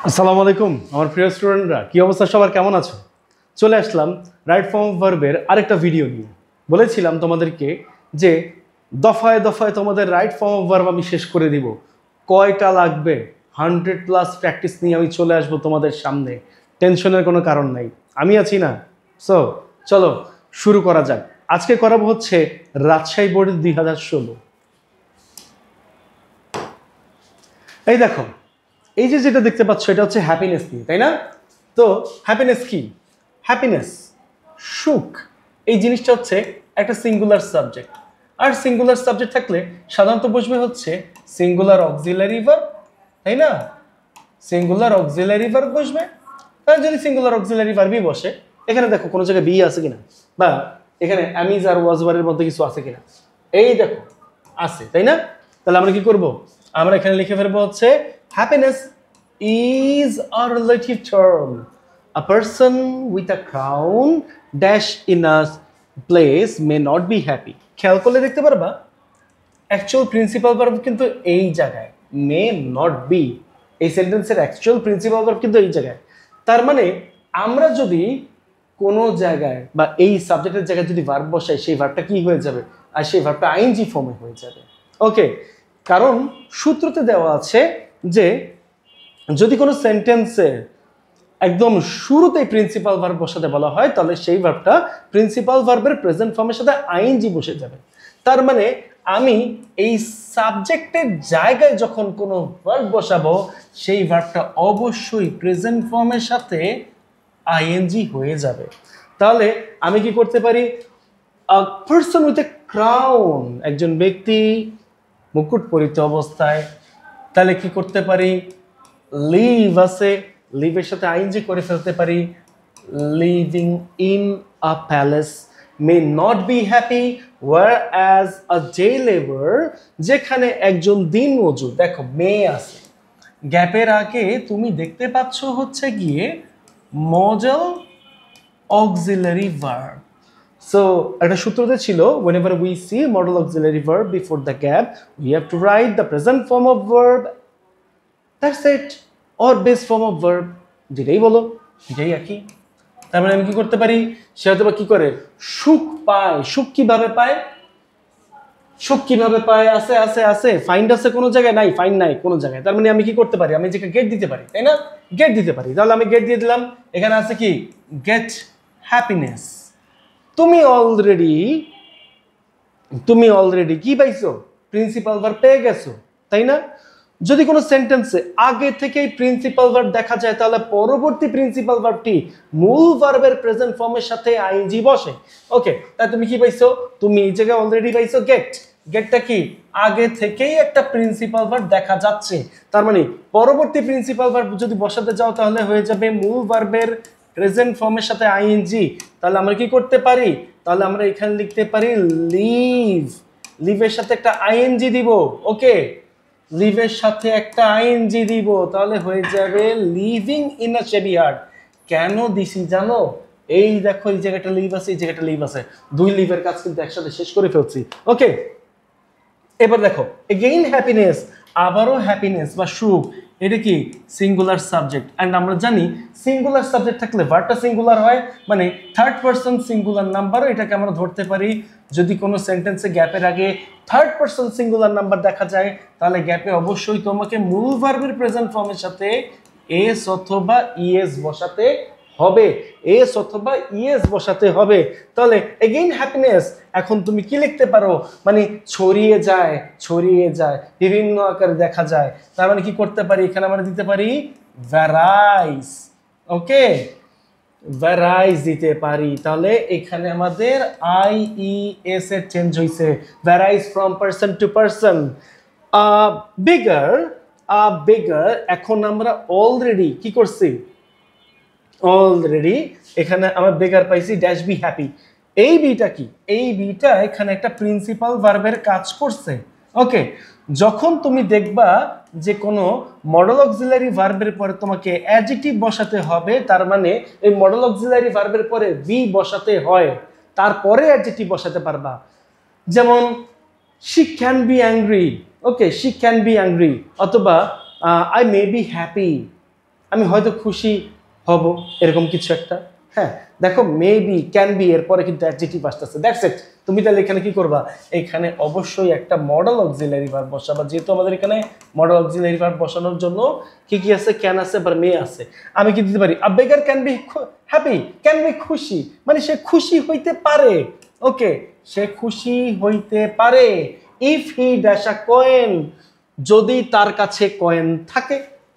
আসসালামু আলাইকুম আমার প্রিয় স্টুডেন্টরা, কি অবস্থা সবার, কেমন আছো? চলে আসলাম রাইট ফর্ম অফ ভার্বের আরেকটা ভিডিও নিয়ে। বলেছিলাম তোমাদেরকে যে দফায় দফায় তোমাদের রাইট ফর্ম অফ ভার্ব আমি শেষ করে দিব। কয়টা লাগবে? 100+ প্র্যাকটিস নিয়ে আমি চলে আসবো তোমাদের সামনে। টেনশনের কোনো কারণ নাই, আমি আছি না? সো চলো শুরু করা যাক। আজকে করাবো হচ্ছে রাজশাহী বোর্ডের 2016। এই দেখো, এই যে যেটা দেখতে পাচ্ছ এটা হচ্ছে হ্যাপিনেস নিয়ে, তাই না? তো হ্যাপিনেস কি? হ্যাপিনেস, সুখ, এই জিনিসটা হচ্ছে একটা সিঙ্গুলার সাবজেক্ট। আর সিঙ্গুলার সাবজেক্ট থাকলে সাধারণত বসবে হচ্ছে সিঙ্গুলার অক্সিলারি ভার্ব, তাই না? সিঙ্গুলার অক্সিলারি ভার্ব বসবে। আর যদি সিঙ্গুলার অক্সিলারি ভার্বই বসে, এখানে দেখো কোনো জায়গায় বি আছে কিনা, বা এখানে অ্যামিজ আর ওয়াজবারের মধ্যে কিছু আছে কিনা। এই দেখো আছে, তাই না? তাহলে আমরা কি করব? আমরা এখানে লিখে ফেলবো হচ্ছে happiness is a relative term. A person with a crown dash in a place may not be happy. খেয়াল করলে দেখতে পারবা অ্যাকচুয়াল প্রিন্সিপাল ভার্ব কিন্তু এই জায়গায়, মে নট বি। এই সেন্টেন্সের অ্যাকচুয়াল প্রিন্সিপাল ভার্ব কিন্তু এই জায়গায়। তার মানে আমরা যদি কোনো জায়গায় বা এই সাবজেক্টের জায়গায় যদি ভার্ব বসাই, সেই ভার্বটা কি হয়ে যাবে? আর সেই ভার্বটা আইএনজি ফর্মে হয়ে যাবে। ওকে, কারণ সূত্রতে দেওয়া আছে যে যদি কোনো সেন্টেন্সে একদম শুরুতেই প্রিন্সিপাল ভার্ব বসাতে বলা হয়, তাহলে সেই ভার্বটা প্রিন্সিপাল ভার্বের প্রেজেন্ট ফর্মের সাথে আইএনজি বসে যাবে। তার মানে আমি এই সাবজেক্টের জায়গায় যখন কোনো ভার্ব বসাবো, সেই ভার্বটা অবশ্যই প্রেজেন্ট ফর্মের সাথে আইএনজি হয়ে যাবে। তাহলে আমি কি করতে পারি? আ পারসন উইথ এ ক্রাউন, একজন ব্যক্তি মুকুট পরিত অবস্থায়। তাহলে কি করতে পারি? লিভ আছে, লিভের সাথে আইএনজি করে ফেলতে পারি। Living in a palace may not be happy whereas a day labour, যেখানে একজন দিনমজুর। দেখো মে আছে, গ্যাপের আগে তুমি দেখতে পাচ্ছ হচ্ছে গিয়ে মডেল অক্সিলারি ভার্ব। সো একটা সূত্রতে ছিল whenever we see modal auxiliary verb before the gap, we have to write the present form of verb, that's it, or base form of verb, যেটাই বলো এটাই একই। তার মানে আমি কি করতে পারি? সে হয়তো বা কি করে সুখ পায়। সুখ কিভাবে পায়? সুখ কিভাবে পায়? আছে আছে আছে, ফাইন্ড আছে কোনো জায়গায়? নাই, ফাইন্ড নাই কোনো জায়গায়। তার মানে আমি কি করতে পারি? আমি যেটা গেট দিতে পারি, তাই না? গেট দিতে পারি। তাহলে আমি গেট দিয়ে দিলাম। এখানে আছে কি? Gate happiness. তুমি অলরেডি কি পাইছো? প্রিন্সিপাল ভার্ব পেয়ে গেছো, তাই না? যদি কোনো সেন্টেন্সে আগে থেকেই প্রিন্সিপাল ভার্ব দেখা যায়, তাহলে পরবর্তী প্রিন্সিপাল ভার্বটি মূল ভার্বের প্রেজেন্ট ফর্মের সাথে আইএনজি বসে। ওকে, তাই তুমি কি পাইছো? তুমি এই জায়গায় অলরেডি পাইছো গেট। গেটটা কি? আগে থেকেই একটা প্রিন্সিপাল ভার্ব দেখা যাচ্ছে। তার মানে পরবর্তী প্রিন্সিপাল ভার্ব যদি বসাতে যাও, তাহলে হয়ে যাবে মূল ভার্বের প্রেজেন্ট ফর্মের সাথে আইএনজি। তাহলে আমরা কি করতে পারি? তাহলে আমরা এখানে লিখতে পারি লিভ। লিভের সাথে একটা আইএনজি দিব। ওকে, লিভের সাথে একটা আইএনজি দিব, তাহলে হয়ে যাবে লিভিং ইন আ শেভিয়ার্ড। কেন দিছি জানো? এই দেখো এই জায়গাটা লিভ আছে, এই জায়গাটা লিভ আছে, দুই লিভের কাজ কিন্তু একসাথে শেষ করে ফেলছি। ওকে, এবার দেখো এগেইন হ্যাপিনেস, আবারও হ্যাপিনেস বা সুখ। এটা কি? Singular subject. অ্যান্ড আমরা জানি সিঙ্গুলার সাবজেক্ট থাকলে ভার্বটা সিঙ্গুলার হয়, মানে থার্ড পারসন সিঙ্গুলার নাম্বার। এটাকে আমরা ধরতে পারি যদি কোনো সেন্টেন্সে গ্যাপের আগে থার্ড পারসন সিঙ্গুলার নাম্বার দেখা যায়, তাহলে গ্যাপে অবশ্যই তোমাকে মূল ভার্বের প্রেজেন্ট ফর্মের সাথে এস অথবা ইএস বসাতে হবে। এস অথবা ইএস বসাতে হবে। তাহলে এগেইন হ্যাপিনেস, এখন তুমি কি লিখতে পারো? মানে ছড়িয়ে যায়, ছড়িয়ে যায়, বিভিন্ন আকারে দেখা যায়। তার মানে কি করতে পারি? এখানে আমরা দিতে পারি ভ্যারাইজ। ওকে, ভ্যারাইজ দিতে পারি। তাহলে এখানে আমাদের আইইএস এর চেঞ্জ হয়েছে, ভ্যারাইজ from person to person. Bigger, এখন আমরা অলরেডি কি করছি? অলরেডি এখানে আমরা বেগার পাইছি ড্যাশ বি হ্যাপি। এই বিটা কি? এই বিটা এখানে একটা প্রিন্সিপাল ভার্বের কাজ করছে। ওকে, যখন তুমি দেখবা যে কোনো মডেল অক্সিলারি ভার্বের পরে তোমাকে অ্যাডজেক্টিভ বসাতে হবে, তার মানে এই মডেল অক্সিলারি ভার্বের পরে বি বসাতে হয়, তারপরে অ্যাডজেক্টিভ বসাতে পারবা। যেমন she can be angry, okay, she can be angry, অথবা আই মে বি হ্যাপি, আমি হয়তো খুশি হব, এরকম কিছু একটা। হ্যাঁ, দেখো মে বি, ক্যান বি, এরপরে কিন্তু অ্যাডজেক্টিভ আসতেছে, দ্যাটস ইট। তুমি তাহলে এখানে কি করবা, এখানে অবশ্যই একটা মডেল অক্সিলারি ভার্ব বসাবা। যেহেতু আমাদের এখানে মডেল অক্সিলারি ভার্ব বসানোর জন্য কি কি আছে, ক্যান আছে বা মে আছে। আমি কি দিতে পারি, a beggar can be happy, can be খুশি, মানে সে খুশি হইতে পারে। ওকে, সে খুশি হইতে পারে। If he dash a coin, যদি তার কাছে কয়েন থাকে,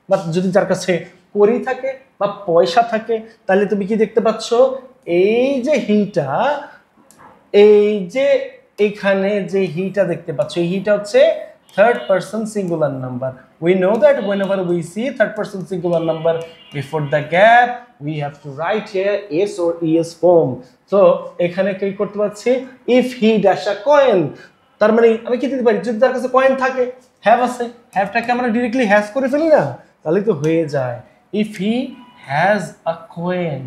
বা যদি তার কাছে কড়ি থাকে বা পয়সা থাকে, তাহলে তুমি কি দেখতে পাচ্ছ, এই যে হিটা, এই যে এখানে যে হিটা দেখতে পাচ্ছ, এই হিটা হচ্ছে third person singular number. We know that whenever we see third person singular number before the gap we have to write here s or es form. so এখানে কি করতে পারছি, if he dash a coin, তার মানে আমি কি দিতে পারি, যদি তার কাছে কয়েন থাকে, হ্যাভ আছে, হ্যাভটাকে আমরা ডিরেক্টলি হ্যাজ করে ফেলি না, তাহলে তো হয়ে যায় if he has a coin।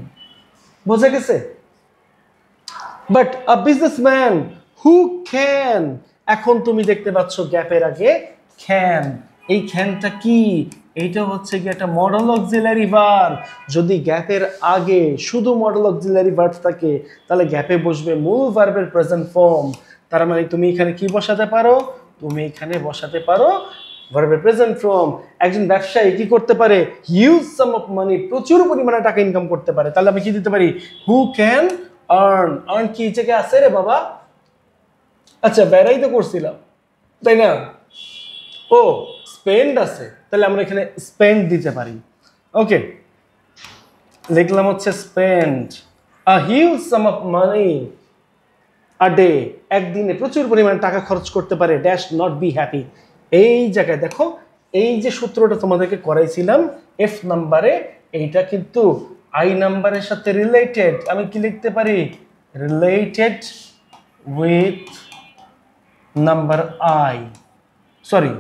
বোঝা গেছে? But a businessman who can, এখন তুমি দেখতে পাচ্ছ গ্যাপের আগে ক্যান। এই ক্যানটা কি, এইটা হচ্ছে কি একটা মডেল অক্সিলারি ভার্ব। যদি গ্যাপের আগে শুধু মডেল অক্সিলারি ভার্ব থাকে, তাহলে গ্যাপে বসবে মূল ভার্বের প্রেজেন্ট ফর্ম। তার মানে তুমি এখানে কি বসাতে পারো, তুমি এখানে বসাতে পারো ভার্বের প্রেজেন্ট ফর্ম। একজন ব্যবসায়ী কি করতে পারে, হিউজ সাম অফ মানি, প্রচুর পরিমাণে টাকা ইনকাম করতে পারে। তাহলে আমি কি দিতে পারি, হু ক্যান আর্ন। আর্ন কি জায়গায় আছে রে বাবা? আচ্ছা, বেড়াই তো করছিলাম, তাই না? ও, স্পেন্ড আছে, তাহলে আমরা এখানে স্পেন্ড দিতে পারি। ওকে, লিখলাম হচ্ছে spend a huge some of money a day, একদিনে প্রচুর পরিমাণে টাকা খরচ করতে পারে, ড্যাশ নট বি হ্যাপি। এই জায়গায় দেখো, এই যে সূত্রটা তোমাদেরকে করাইছিলাম এফ নাম্বারে, এইটা কিন্তু আই নাম্বারের সাথে রিলেটেড। আমি কি লিখতে পারি, related with number I, sorry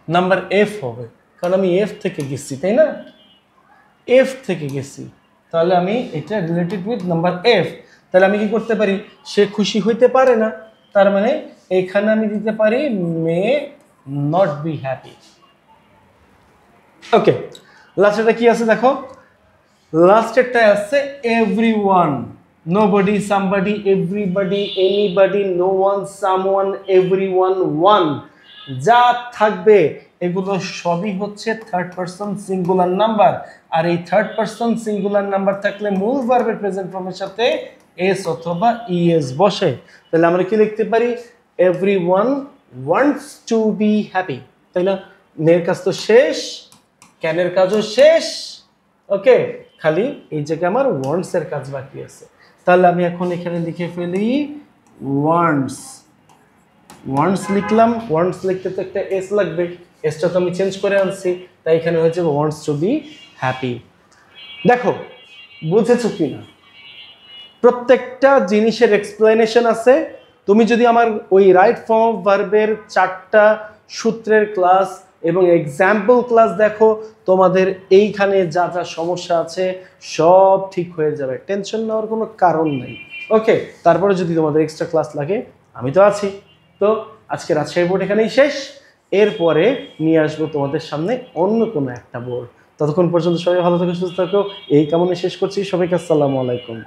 number F হবে, কারণ আমি এফ থেকে গেছি, তাই না? এফ থেকে গেছি, তাহলে আমি এটা রিলেটেড উইথ নাম্বার এফ। তাহলে আমি কি করতে পারি, সে খুশি হইতে পারে না, তার মানে এখানে আমি দিতে পারি may not be happy. Okay, লাস্টেরটা কি আছে দেখো, লাস্টেরটা আছে everyone, nobody, somebody, everybody, anybody, no one, someone, everyone, one, যা থাকবে এগুলো সবই হচ্ছে থার্ড পারসন সিঙ্গুলার নাম্বার। আর এই থার্ড পারসন সিঙ্গুলার নাম্বার থাকলে মূল ভার্বের প্রেজেন্ট ফর্মের সাথে এস অথবা ইএস বসে। তাহলে আমরা কি লিখতে পারি, everyone wants to be happy, তাই না? মেয়ের কাজ তো শেষ, ক্যানের কাজও শেষ। ওকে, খালি এই জায়গায় আমার ওয়ান্টস এর কাজ বাকি আছে। তাহলে আমি এখন এখানে লিখে ফেলি ওয়ান্টস। ওয়ান্টস লিখলাম, ওয়ান্টস লিখতে তো একটা এস লাগবে, এসটা তো আমি চেঞ্জ করে আনছি, তাই এখানে হয়েছে ওয়ান্টস টু বি হ্যাপি। দেখো বুঝেছো কি না, প্রত্যেকটা জিনিসের এক্সপ্লেনেশন আছে। তুমি যদি আমার ওই রাইট ফর্ম অফ ভার্বের 4টা সূত্রের ক্লাস এবং এক্সাম্পল ক্লাস দেখো, তোমাদের এইখানে যা যা সমস্যা আছে সব ঠিক হয়ে যাবে, টেনশন নেওয়ার কোনো কারণ নেই। ওকে, তারপরে যদি তোমাদের এক্সট্রা ক্লাস লাগে আমি তো আছি। তো আজকে রাজশাহী বোর্ড এখানেই শেষ, এরপরে নিয়ে আসবো তোমাদের সামনে অন্য কোনো একটা বোর্ড। ততক্ষণ পর্যন্ত সবাই ভালো থাকো, সুস্থ থাকো, এই কামনে শেষ করছি। সবাইকে আসসালামু আলাইকুম।